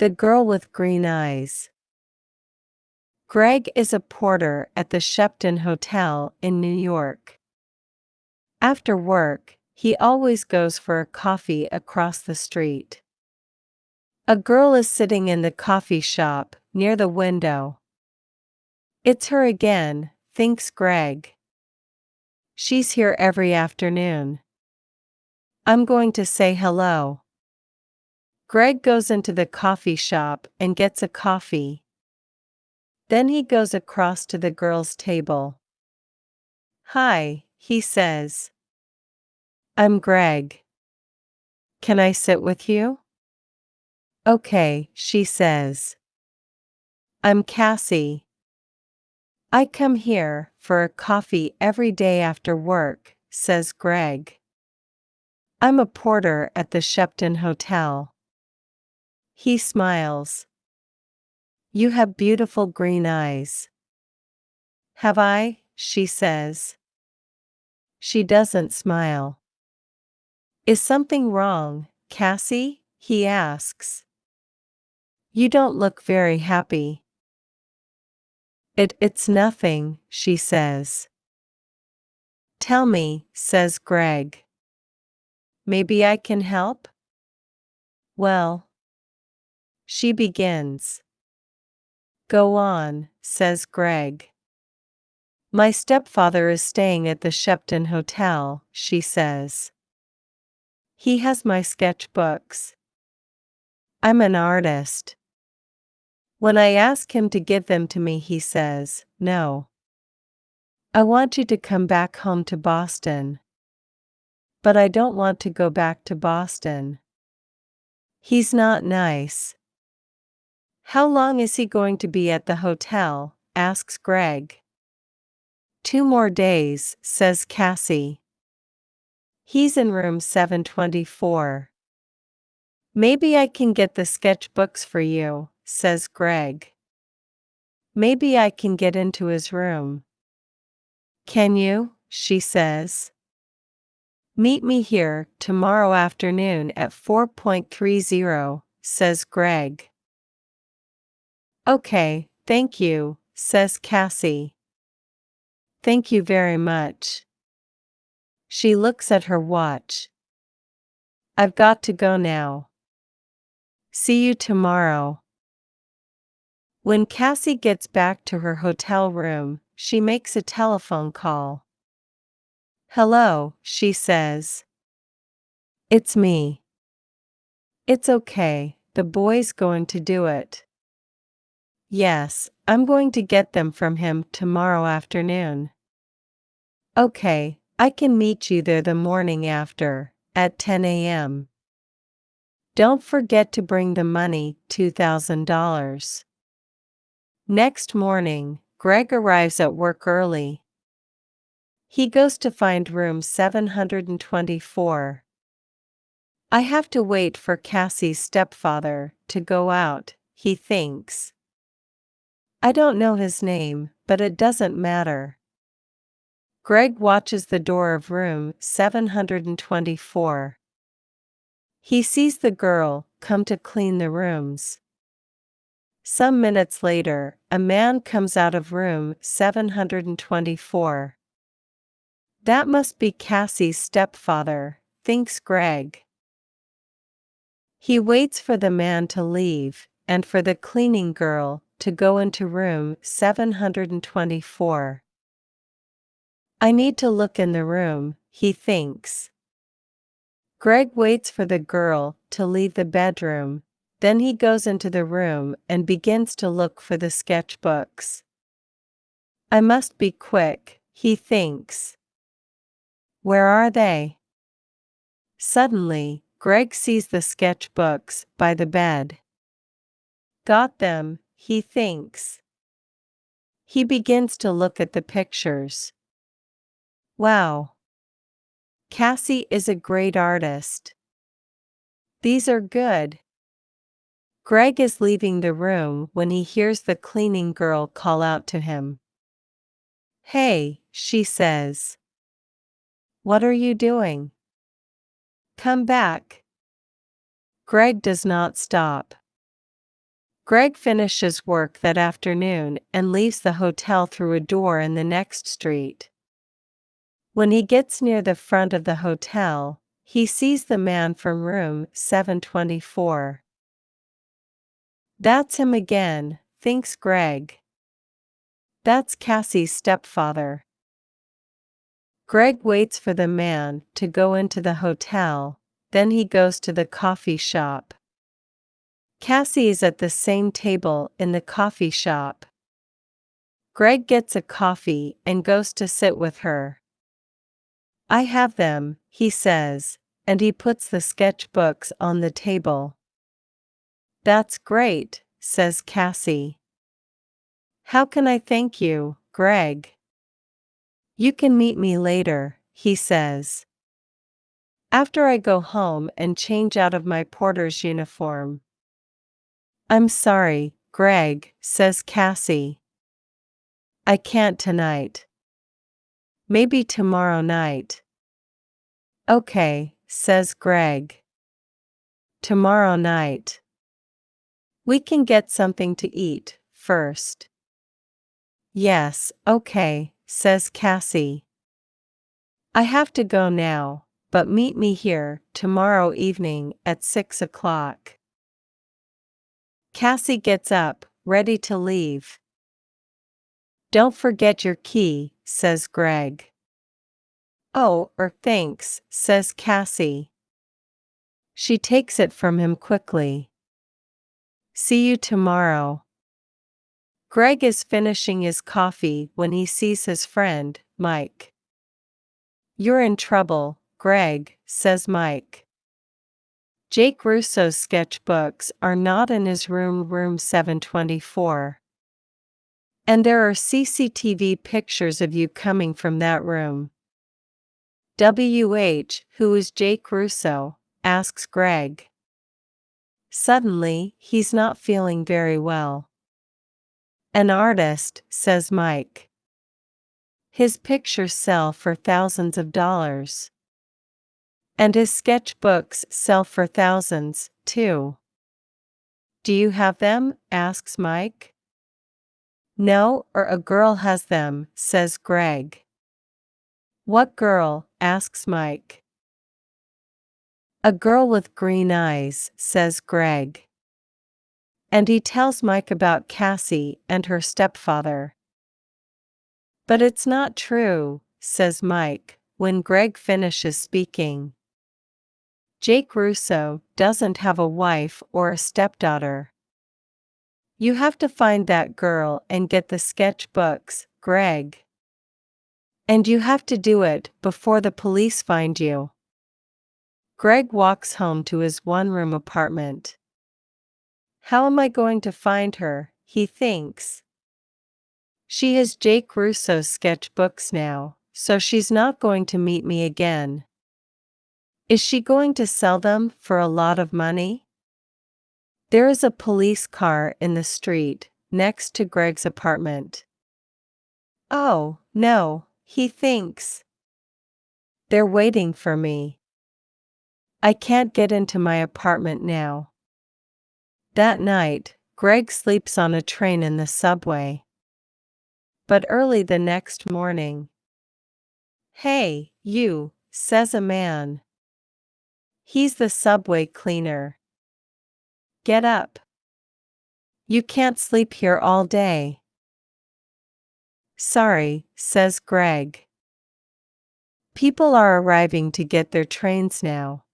The girl with green eyes. Greg is a porter at the Shepton Hotel in New York. After work, he always goes for a coffee across the street. A girl is sitting in the coffee shop near the window. It's her again, thinks Greg. She's here every afternoon. I'm going to say hello. Greg goes into the coffee shop and gets a coffee. Then he goes across to the girl's table. Hi, he says. I'm Greg. Can I sit with you? Okay, she says. I'm Cassie. I come here for a coffee every day after work, says Greg. I'm a porter at the Shepton Hotel. He smiles. You have beautiful green eyes. Have I? She says. She doesn't smile. Is something wrong, Cassie? He asks. You don't look very happy. It's nothing, she says. Tell me, says Greg. Maybe I can help? Well. She begins. Go on, says Greg. My stepfather is staying at the Shepton Hotel, she says. He has my sketchbooks. I'm an artist. When I ask him to give them to me, he says, no. I want you to come back home to Boston. But I don't want to go back to Boston. He's not nice. How long is he going to be at the hotel? Asks Greg. 2 more days, says Cassie. He's in room 724. Maybe I can get the sketchbooks for you, says Greg. Maybe I can get into his room. Can you? She says. Meet me here tomorrow afternoon at 4:30, says Greg. Okay, thank you, says Cassie. Thank you very much. She looks at her watch. I've got to go now. See you tomorrow. When Cassie gets back to her hotel room, she makes a telephone call. Hello, she says. It's me. It's okay, the boy's going to do it. Yes, I'm going to get them from him tomorrow afternoon. Okay, I can meet you there the morning after, at 10 a.m. Don't forget to bring the money, $2,000. Next morning, Greg arrives at work early. He goes to find room 724. I have to wait for Cassie's stepfather to go out, he thinks. I don't know his name, but it doesn't matter. Greg watches the door of room 724. He sees the girl come to clean the rooms. Some minutes later, a man comes out of room 724. That must be Cassie's stepfather, thinks Greg. He waits for the man to leave, and for the cleaning girl to go into room 724. I need to look in the room, he thinks. Greg waits for the girl to leave the bedroom, then he goes into the room and begins to look for the sketchbooks. I must be quick, he thinks. Where are they? Suddenly, Greg sees the sketchbooks by the bed. Got them, he thinks. He begins to look at the pictures. Wow. Cassie is a great artist. These are good. Greg is leaving the room when he hears the cleaning girl call out to him. Hey, she says. What are you doing? Come back. Greg does not stop. Greg finishes work that afternoon and leaves the hotel through a door in the next street. When he gets near the front of the hotel, he sees the man from room 724. That's him again, thinks Greg. That's Cassie's stepfather. Greg waits for the man to go into the hotel, then he goes to the coffee shop. Cassie is at the same table in the coffee shop. Greg gets a coffee and goes to sit with her. I have them, he says, and he puts the sketchbooks on the table. That's great, says Cassie. How can I thank you, Greg? You can meet me later, he says. After I go home and change out of my porter's uniform. I'm sorry, Greg, says Cassie. I can't tonight. Maybe tomorrow night. Okay, says Greg. Tomorrow night. We can get something to eat first. Yes, okay, says Cassie. I have to go now, but meet me here tomorrow evening at 6 o'clock. Cassie gets up, ready to leave. Don't forget your key, says Greg. Oh, thanks, says Cassie. She takes it from him quickly. See you tomorrow. Greg is finishing his coffee when he sees his friend, Mike. You're in trouble, Greg, says Mike. Jake Russo's sketchbooks are not in his room 724. And there are CCTV pictures of you coming from that room. Who is Jake Russo? Asks Greg. Suddenly, he's not feeling very well. An artist, says Mike. His pictures sell for thousands of dollars. And his sketchbooks sell for thousands, too. Do you have them? Asks Mike. No, a girl has them, says Greg. What girl? Asks Mike. A girl with green eyes, says Greg. And he tells Mike about Cassie and her stepfather. But it's not true, says Mike, when Greg finishes speaking. Jake Russo doesn't have a wife or a stepdaughter. You have to find that girl and get the sketchbooks, Greg. And you have to do it before the police find you. Greg walks home to his one-room apartment. How am I going to find her, he thinks. She has Jake Russo's sketchbooks now, so she's not going to meet me again. Is she going to sell them for a lot of money? There is a police car in the street, next to Greg's apartment. Oh, no, he thinks. They're waiting for me. I can't get into my apartment now. That night, Greg sleeps on a train in the subway. But early the next morning. Hey, you, says a man. He's the subway cleaner. Get up. You can't sleep here all day. Sorry, says Greg. People are arriving to get their trains now.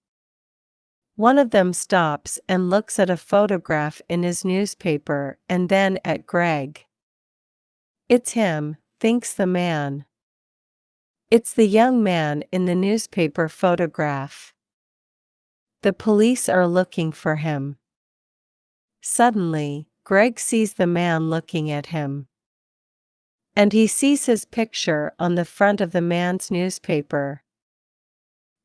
One of them stops and looks at a photograph in his newspaper and then at Greg. It's him, thinks the man. It's the young man in the newspaper photograph. The police are looking for him. Suddenly, Greg sees the man looking at him. And he sees his picture on the front of the man's newspaper.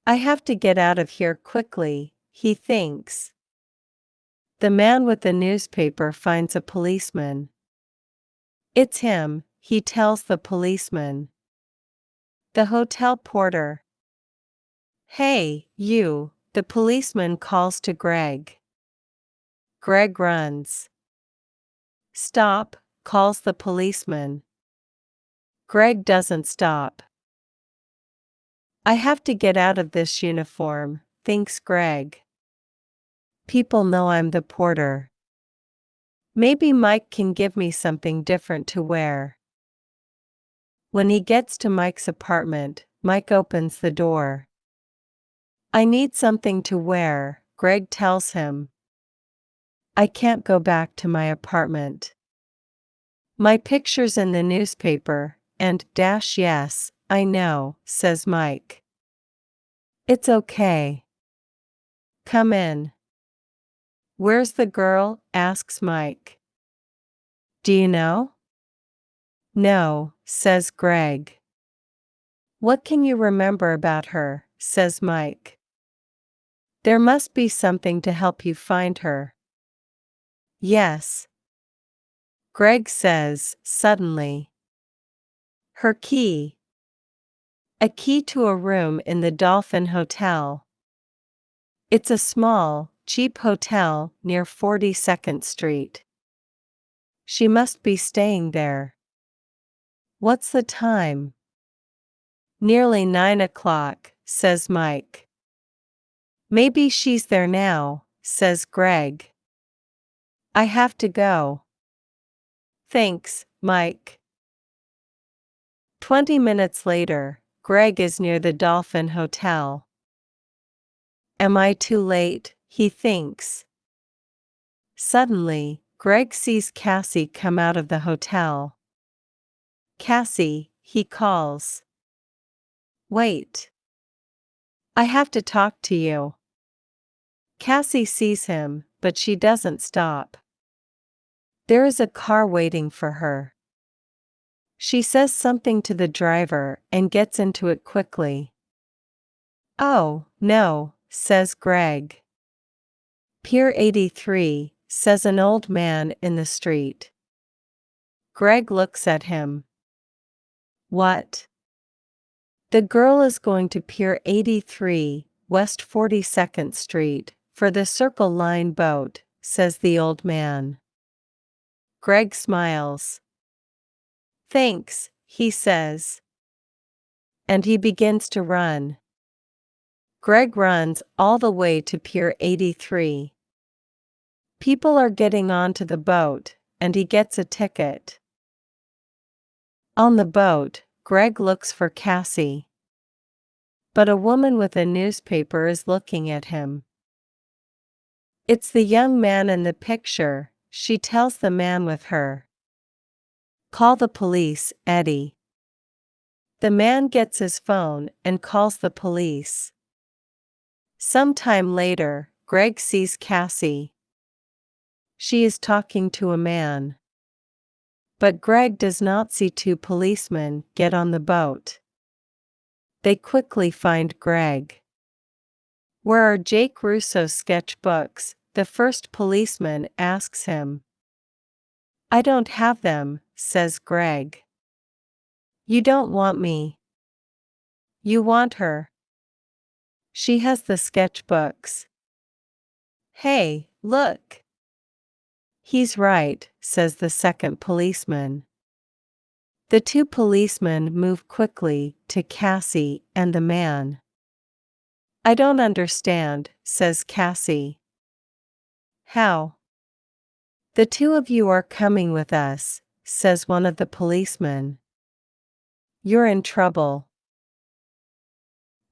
I have to get out of here quickly, he thinks. The man with the newspaper finds a policeman. It's him, he tells the policeman. The hotel porter. Hey, you, the policeman calls to Greg. Greg runs. Stop, calls the policeman. Greg doesn't stop. I have to get out of this uniform, thinks Greg. People know I'm the porter. Maybe Mike can give me something different to wear. When he gets to Mike's apartment, Mike opens the door. I need something to wear, Greg tells him. I can't go back to my apartment. My picture's in the newspaper, and yes, I know, says Mike. It's okay. Come in. Where's the girl? Asks Mike. Do you know? No, says Greg. What can you remember about her? Says Mike. There must be something to help you find her. Yes. Greg says, suddenly. Her key. A key to a room in the Dolphin Hotel. It's a small, cheap hotel near 42nd Street. She must be staying there. What's the time? Nearly 9 o'clock, says Mike. Maybe she's there now, says Greg. I have to go. Thanks, Mike. 20 minutes later, Greg is near the Dolphin Hotel. Am I too late? He thinks. Suddenly, Greg sees Cassie come out of the hotel. Cassie, he calls. Wait. I have to talk to you. Cassie sees him, but she doesn't stop. There is a car waiting for her. She says something to the driver and gets into it quickly. Oh, no, says Greg. Pier 83, says an old man in the street. Greg looks at him. What? The girl is going to Pier 83, West 42nd Street, for the Circle Line boat, says the old man. Greg smiles. Thanks, he says. And he begins to run. Greg runs all the way to Pier 83. People are getting onto the boat, and he gets a ticket. On the boat, Greg looks for Cassie. But a woman with a newspaper is looking at him. It's the young man in the picture, she tells the man with her. Call the police, Eddie. The man gets his phone and calls the police. Sometime later, Greg sees Cassie. She is talking to a man. But Greg does not see two policemen get on the boat. They quickly find Greg. Where are Jake Russo's sketchbooks? The first policeman asks him. I don't have them, says Greg. You don't want me. You want her. She has the sketchbooks. Hey, look. He's right, says the second policeman. The two policemen move quickly to Cassie and the man. I don't understand, says Cassie. How? The two of you are coming with us, says one of the policemen. You're in trouble.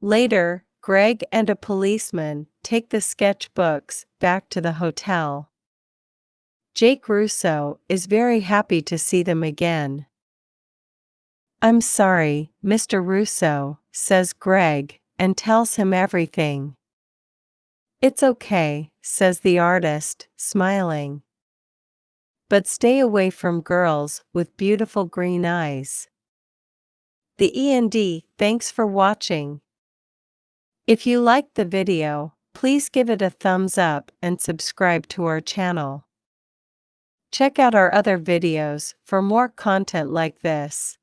Later, Greg and a policeman take the sketchbooks back to the hotel. Jake Russo is very happy to see them again. I'm sorry, Mr. Russo, says Greg, and tells him everything. It's okay, says the artist, smiling. But stay away from girls with beautiful green eyes. The END, thanks for watching. If you liked the video, please give it a thumbs up and subscribe to our channel. Check out our other videos for more content like this.